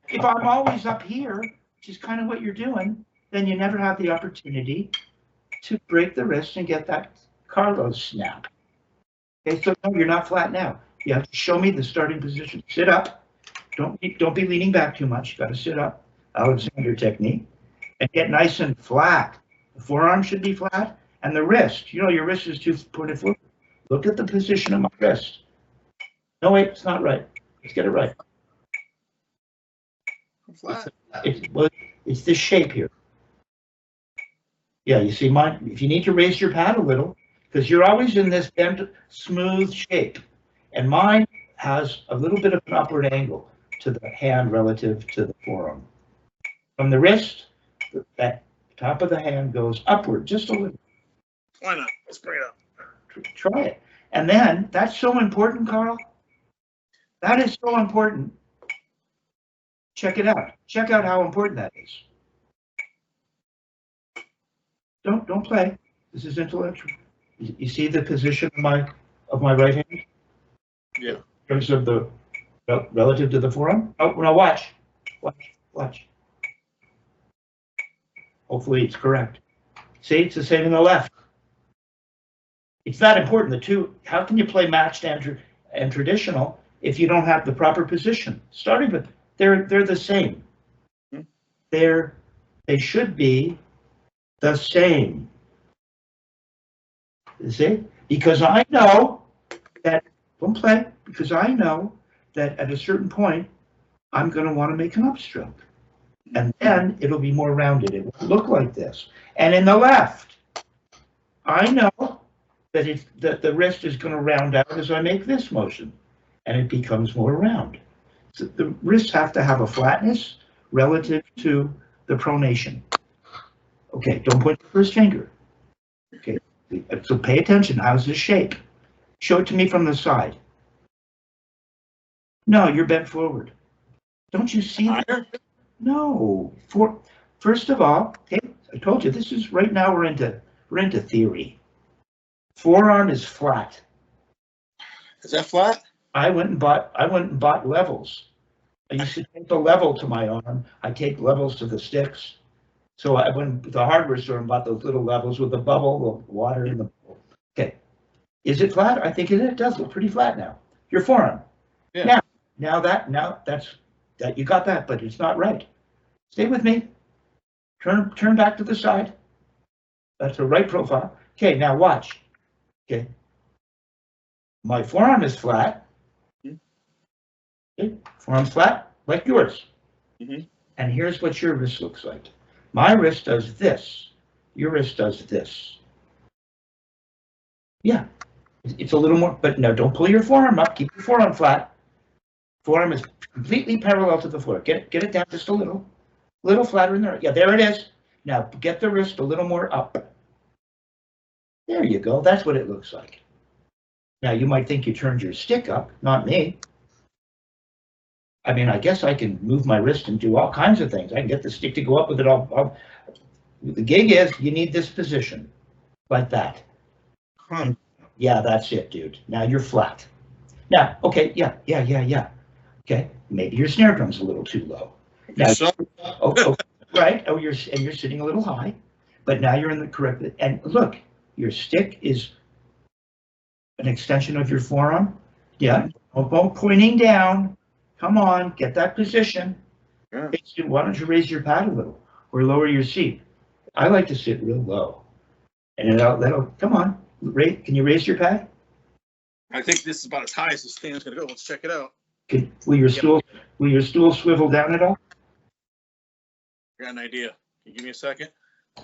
If I'm always up here, which is kind of what you're doing, then you never have the opportunity to break the wrist and get that Carlos snap. Okay, so no, you're not flat now. You have to show me the starting position. Sit up. Don't be leaning back too much. You got to sit up. Alexander technique, and get nice and flat. The forearm should be flat, and the wrist. You know your wrist is too pointed forward. Look at the position of my wrist. No, wait, it's not right. Let's get it right. Flat. It's this shape here. Yeah, you see mine. If you need to raise your pad a little, because you're always in this bent, smooth shape, and mine has a little bit of an upward angle to the hand relative to the forearm. From the wrist, that top of the hand goes upward just a little. Why not? Let's bring it up. Try it. And then, that's so important, Carl. That is so important. Check it out. Check out how important that is. Don't play. This is intellectual. You see the position of my right hand? Yeah. In terms of the relative to the forearm? Oh, now watch. Watch. Hopefully it's correct. See, it's the same in the left. It's not important. The two, how can you play matched and traditional if you don't have the proper position? Starting with, they're the same. They should be the same. You see? Because I know that, don't play, because I know that at a certain point, I'm going to want to make an upstroke. And then it'll be more rounded. It will look like this. And in the left, I know that the wrist is going to round out as I make this motion. And it becomes more round. So the wrists have to have a flatness relative to the pronation. Okay, don't point the first finger. Okay, so pay attention. How's this shape? Show it to me from the side. No, you're bent forward. Don't you see that? No. First of all, okay, I told you this is right now we're into theory. Forearm is flat. Is that flat? I went and bought levels. I used to take the level to my arm. I take levels to the sticks. So I went to the hardware store and bought those little levels with the bubble, the water in the bubble. Okay. Is it flat? I think it does look pretty flat now. Your forearm. Yeah. Now that's you got that, but it's not right. Stay with me. Turn back to the side. That's the right profile. Okay, now watch. Okay. My forearm is flat. Okay. Forearm's flat, like yours. And here's what your wrist looks like. My wrist does this. Your wrist does this. Yeah, it's a little more, but no, don't pull your forearm up. Keep your forearm flat. Forearm is completely parallel to the floor. Get it down just a little flatter in there. Yeah, there it is. Now get the wrist a little more up. There you go. That's what it looks like. Now you might think you turned your stick up, not me. I mean, I guess I can move my wrist and do all kinds of things. I can get the stick to go up with it all. The gig is you need this position, like that. Yeah, that's it, dude. Now you're flat. Now, okay, yeah. Okay, maybe your snare drum's a little too low. Now, right? Oh, you're sitting a little high, but now you're in the correct. And look, your stick is an extension of your forearm. Yeah, pointing down. Come on, get that position. Yeah. Why don't you raise your pad a little or lower your seat? I like to sit real low. And that'll come on. Can you raise your pad? I think this is about as high as this thing is going to go. Let's check it out. Will your stool swivel down at all? I got an idea. Can you give me a second?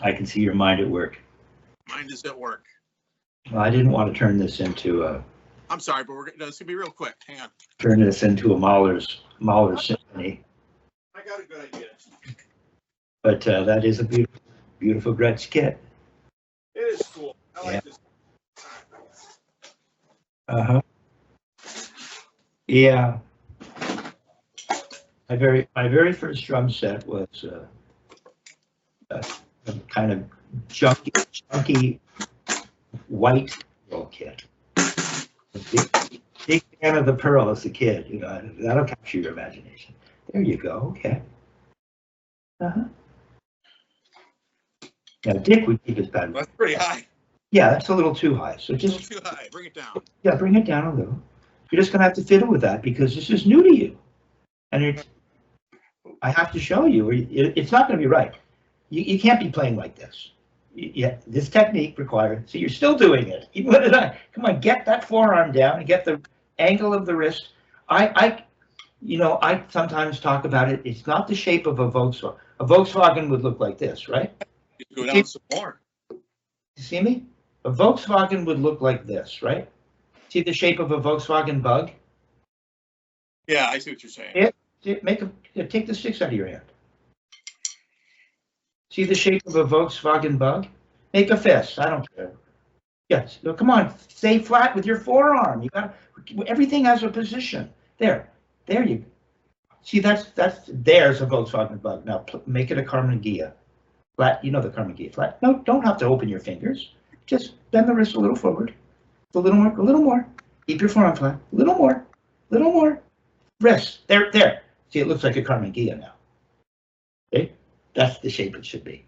I can see your mind at work. Mind is at work. Well, I didn't want to turn this into a. I'm sorry, but it's going to be real quick. Hang on. Turn this into a Mahler's symphony. I got a good idea. But that is a beautiful Gretsch kit. It is cool. I like this. Yeah. My very first drum set was a kind of chunky white roll kit. Big fan of the Pearl as a kid, you know, that'll capture your imagination. There you go, okay. Now Dick would keep his pad. That's pretty high. Yeah, that's a little too high. So just a little too high. Bring it down. Yeah, bring it down a little. You're just gonna have to fiddle with that because this is new to you. And I have to show you, it's not gonna be right. You can't be playing like this. Yeah, this technique required. So you're still doing it. Even when come on, get that forearm down and get the angle of the wrist. I sometimes talk about it. It's not the shape of a Volkswagen. A Volkswagen would look like this, right? Go down some more. You see me? A Volkswagen would look like this, right? See the shape of a Volkswagen Bug? Yeah, I see what you're saying. Take the sticks out of your hand. See the shape of a Volkswagen Bug? Make a fist. I don't care. Yes. No, come on. Stay flat with your forearm. You got everything has a position. There you go. See, there's a Volkswagen Bug. Now make it a Carnegie. Flat. You know the Carnegie flat. No, don't have to open your fingers. Just bend the wrist a little forward. A little more, a little more. Keep your forearm flat. A little more, little more. Rest. There, there. See, it looks like a Carmen Gia now. Okay? That's the shape it should be.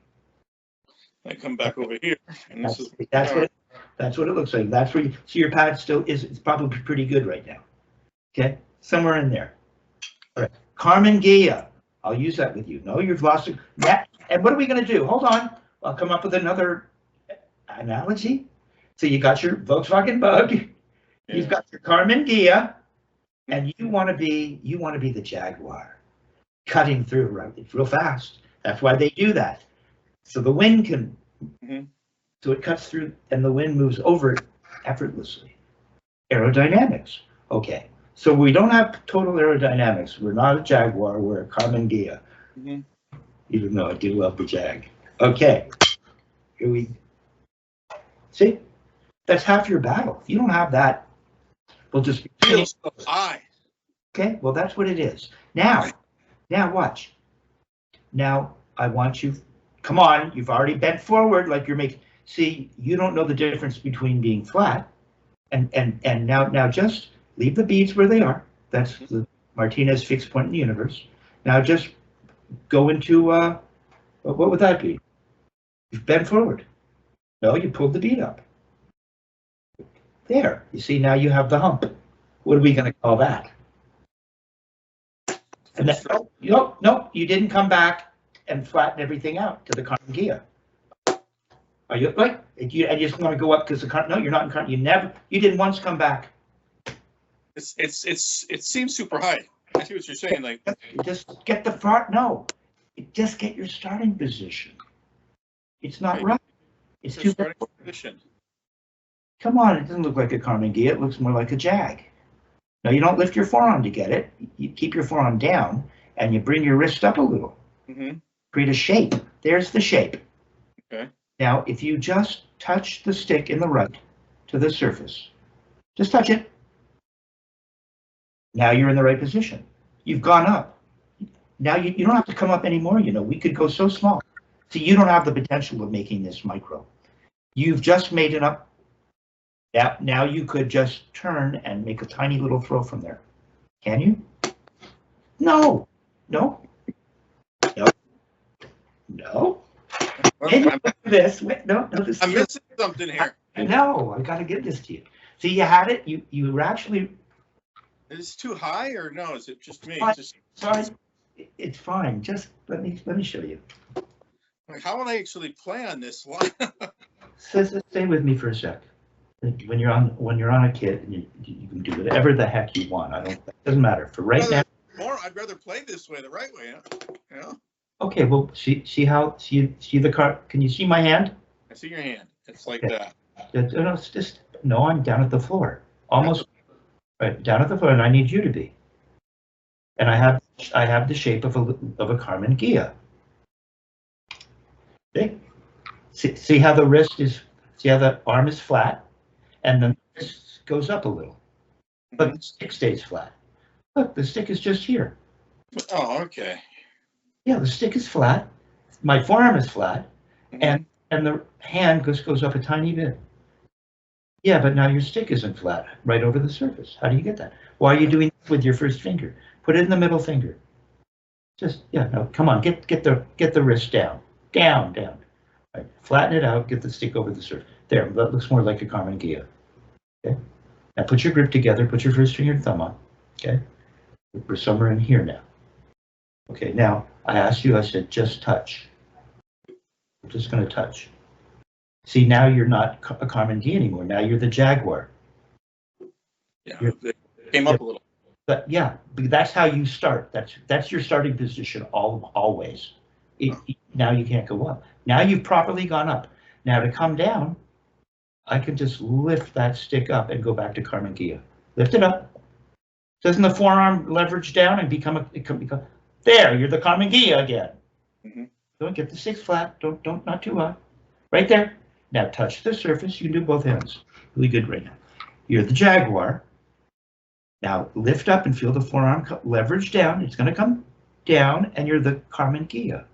I come back over here. And That's what it looks like. That's where you see your pad still is. It's probably pretty good right now. Okay? Somewhere in there. All right. Carmen Gia. I'll use that with you. No, you've lost it. And what are we going to do? Hold on. I'll come up with another analogy. So you got your Volkswagen Bug. Yeah. You've got your Carmen Gia, and you want to be the Jaguar, cutting through, right? It's real fast. That's why they do that. So the wind can, so it cuts through, and the wind moves over it effortlessly. Aerodynamics. Okay. So we don't have total aerodynamics. We're not a Jaguar. We're a Carmen Gia. Even though I do love the Jag. Okay. Here we see. That's half your battle. If you don't have that, we'll just feel so high. Okay, well that's what it is. Now watch. Now I want you. Come on, you've already bent forward like you're making. See, you don't know the difference between being flat and now just leave the beads where they are. That's the Martinez fixed point in the universe. Now just go into what would that be? You've bent forward. No, you pulled the bead up. There, you see, now you have the hump. What are we going to call that? And then, no, you didn't come back and flatten everything out to the Carmen Gia. Are you like? And you just want to go up because the no, you're not in Carmen. You didn't once come back. It seems super high. I see what you're saying. Like, just get the front. No, just get your starting position. It's not right. It's too starting position. Come on, it doesn't look like a Carmen Gia. It looks more like a Jag. Now, you don't lift your forearm to get it. You keep your forearm down, and you bring your wrist up a little. Create a shape. There's the shape. Okay. Now, if you just touch the stick in the right to the surface, just touch it. Now you're in the right position. You've gone up. Now you don't have to come up anymore. You know, we could go so small. See, you don't have the potential of making this micro. You've just made it up. Now you could just turn and make a tiny little throw from there. Can you? No. No. No. No. Maybe this. Wait, no. This I'm missing something here. No, I got to give this to you. See, you had it. You were actually. Is it too high or no? Is it just me? Sorry, it's fine. Just let me show you. Like, how will I actually play on this line? Stay with me for a sec. When you're on a kit, and you can do whatever the heck you want. It doesn't matter. For right now. I'd rather play this way, the right way. You know. Okay. Well, see the card. Can you see my hand? I see your hand. It's like that. No, it's just no. I'm down at the floor, almost right down at the floor, and I need you to be. And I have the shape of a Carmen Gia. See how the wrist is. See how the arm is flat. And then this goes up a little, but the stick stays flat. Look, the stick is just here. Oh, okay. Yeah, the stick is flat. My forearm is flat, and the hand goes up a tiny bit. Yeah, but now your stick isn't flat right over the surface. How do you get that? Why are you doing this with your first finger? Put it in the middle finger. Just no, come on, get the wrist down. Right, flatten it out. Get the stick over the surface. There, that looks more like a Carmen Gia. Okay. Now put your grip together. Put your first finger and thumb on. Okay. We're somewhere in here now. Okay. Now I asked you. I said just touch. I'm just going to touch. See, now you're not a Carmen Gia anymore. Now you're the Jaguar. Yeah. It came up a little. But yeah, that's how you start. That's your starting position always. Now you can't go up. Now you've properly gone up. Now to come down, I can just lift that stick up and go back to Carmen Gia. Lift it up. Doesn't the forearm leverage down and become there? You're the Carmen Gia again. Don't get the stick flat. Don't not too high. Right there. Now touch the surface. You can do both hands. Really good right now. You're the Jaguar. Now lift up and feel the forearm leverage down. It's going to come down, and you're the Carmen Gia.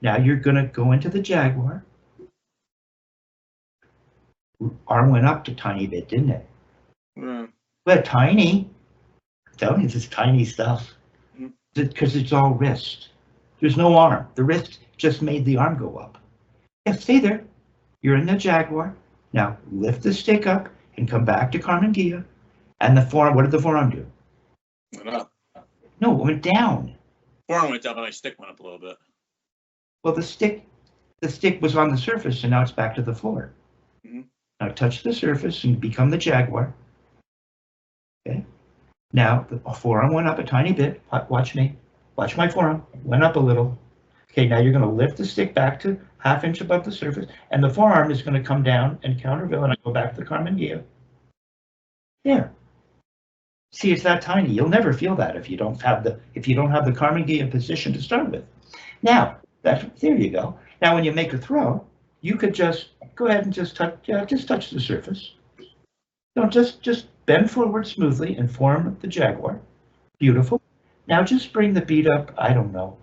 Now you're going to go into the Jaguar. arm went up a tiny bit, didn't it? Yeah. But tiny. I'm telling you, it's tiny stuff. Mhm. Because it's all wrist. There's no arm. The wrist just made the arm go up. Yeah, stay there. You're in the Jaguar. Now lift the stick up and come back to Carmen Gia. And the forearm, what did the forearm do? Went up. No, it went down. Forearm went up and my stick went up a little bit. Well, the stick was on the surface and now it's back to the floor. Mhm. Now touch the surface and become the Jaguar. Okay. Now the forearm went up a tiny bit. Watch me. Watch my forearm. Went up a little. Okay, now you're going to lift the stick back to ½ inch above the surface, and the forearm is going to come down and countervail, and I go back to the Carmen Gia. There. See, it's that tiny. You'll never feel that if you don't have the Carmen Gia position to start with. Now, there you go. Now, when you make a throw, you could just go ahead and just touch the surface. Don't just bend forward smoothly and form the Jaguar. Beautiful. Now just bring the bead up, I don't know,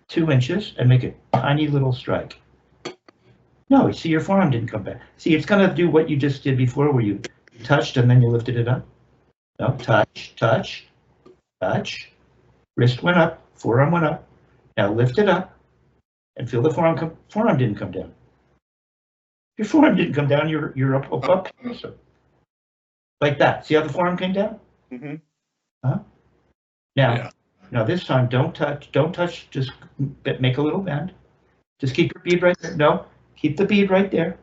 2 inches and make a tiny little strike. No, see, your forearm didn't come back. See, it's going to do what you just did before where you touched and then you lifted it up. No, touch, touch, touch. Wrist went up, forearm went up. Now lift it up and feel the forearm didn't come down. Your forearm didn't come down, you're up closer. Like that. See how the forearm came down? Mm-hmm. Huh? Now this time don't touch, just make a little bend. Just keep your bead right there. No, keep the bead right there.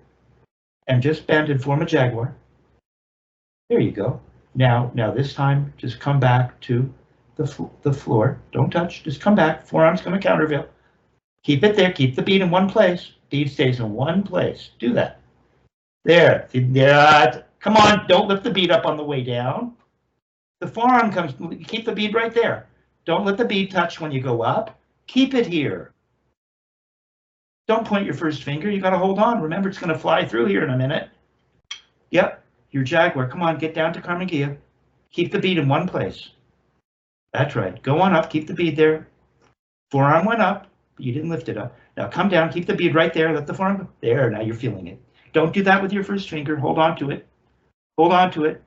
And just bend and form a Jaguar. There you go. Now this time just come back to the floor. Don't touch, just come back. Forearm's going to countervail. Keep it there, keep the bead in one place. Bead stays in one place. Do that. There. Come on, don't lift the bead up on the way down. The forearm comes, keep the bead right there. Don't let the bead touch when you go up. Keep it here. Don't point your first finger, you gotta hold on. Remember, it's gonna fly through here in a minute. Yep, your Jaguar, come on, get down to Carmen Gia. Keep the bead in one place. That's right, go on up, keep the bead there. Forearm went up, but you didn't lift it up. Now come down, keep the bead right there, let the forearm go. There, now you're feeling it. Don't do that with your first finger, hold on to it. Hold on to it.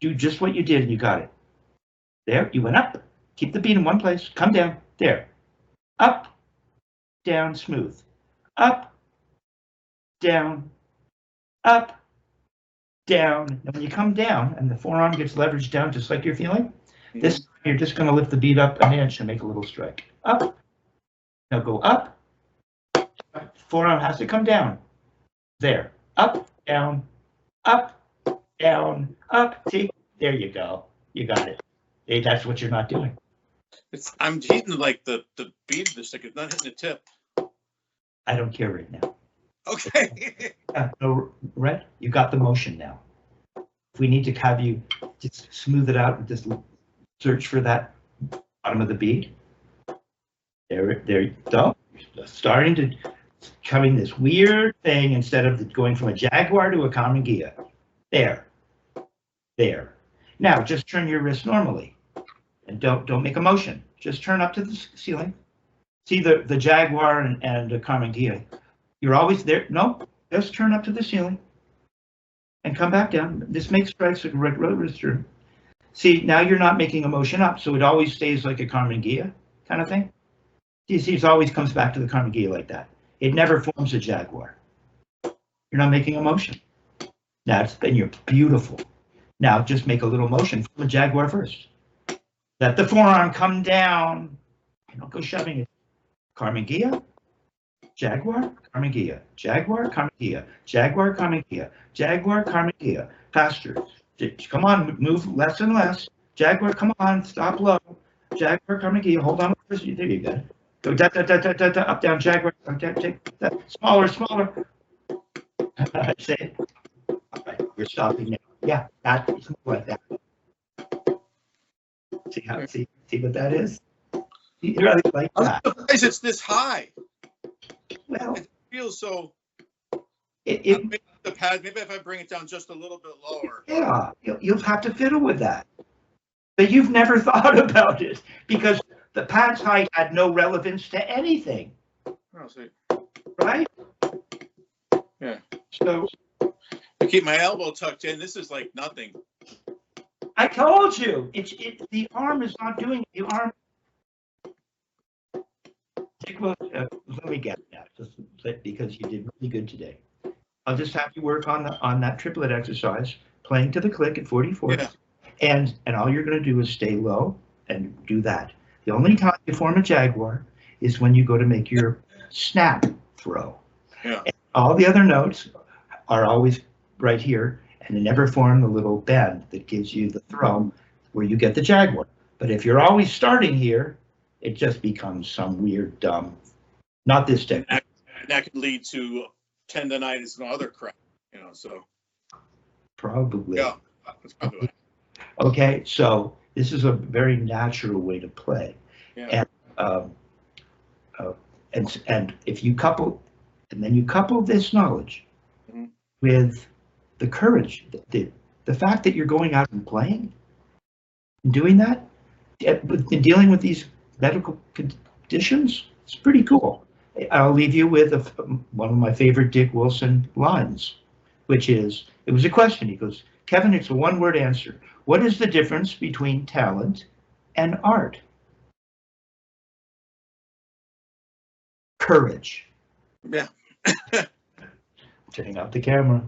Do just what you did and you got it. There, you went up. Keep the bead in one place. Come down. There. Up, down, smooth. Up, down, up, down. And when you come down and the forearm gets leveraged down just like you're feeling, this time you're just going to lift the bead up an inch and make a little strike. Up. Now go up. Forearm has to come down. There. Up, down, up, down, up. See? There you go. You got it. Hey, that's what you're not doing. I'm hitting like the bead of the stick. It's not hitting the tip. I don't care right now. Okay. No, Red, you got the motion now. If we need to have you just smooth it out and just search for that bottom of the bead. There you go. You're starting to becoming this weird thing instead of going from a Jaguar to a Carmen Gia. There. Now just turn your wrist normally and don't make a motion. Just turn up to the ceiling. See the Jaguar and the Carmen Gia. You're always there. No, just turn up to the ceiling and come back down. This makes strikes like a regular wrister. See, now you're not making a motion up, so it always stays like a Carmen Gia kind of thing. You see, it always comes back to the Carmen Gia like that. It never forms a Jaguar. You're not making a motion. Then you're beautiful. Now just make a little motion from the Jaguar first. Let the forearm come down. Don't go shoving it. Carmen Gia, Jaguar, Carmen Gia, Jaguar, Carmen Gia, Jaguar, Carmen Gia, Jaguar, Carmen Gia. Faster. Come on, move less and less. Jaguar, come on, stop low. Jaguar, Carmen Gia, hold on. There you go. Go da da da da da da up down Jaguar. Smaller. Say it. All right, we're stopping now. Yeah, that's more like that. See what that is? You really like that. I'm surprised it's this high. Well, It feels so. It The pad. Maybe if I bring it down just a little bit lower. yeah, you'll have to fiddle with that. But you've never thought about it because the pad's height had no relevance to anything. I'll see. Right? Yeah. So I keep my elbow tucked in. This is like nothing. I told you, the arm is not doing it. The arm. Let me get that, because you did really good today. I'll just have you work on that triplet exercise, playing to the click at 44. Yeah. And all you're going to do is stay low and do that. The only time you form a jaguar is when you go to make your snap throw. Yeah. And all the other notes are always right here, and they never form the little bend that gives you the throw where you get the jaguar. But if you're always starting here, it just becomes some weird, dumb, not this technique. That could lead to tendonitis and other crap, so. Probably. Yeah, that's probably what. Okay, so this is a very natural way to play. Yeah. And if you couple, and then you couple this knowledge with the courage, the fact that you're going out and playing, and doing that, and dealing with these medical conditions, it's pretty cool. I'll leave you with one of my favorite Dick Wilson lines, which is, it was a question. He goes, Kevin, it's a one-word answer. What is the difference between talent and art? Courage. Yeah. Turning off the camera.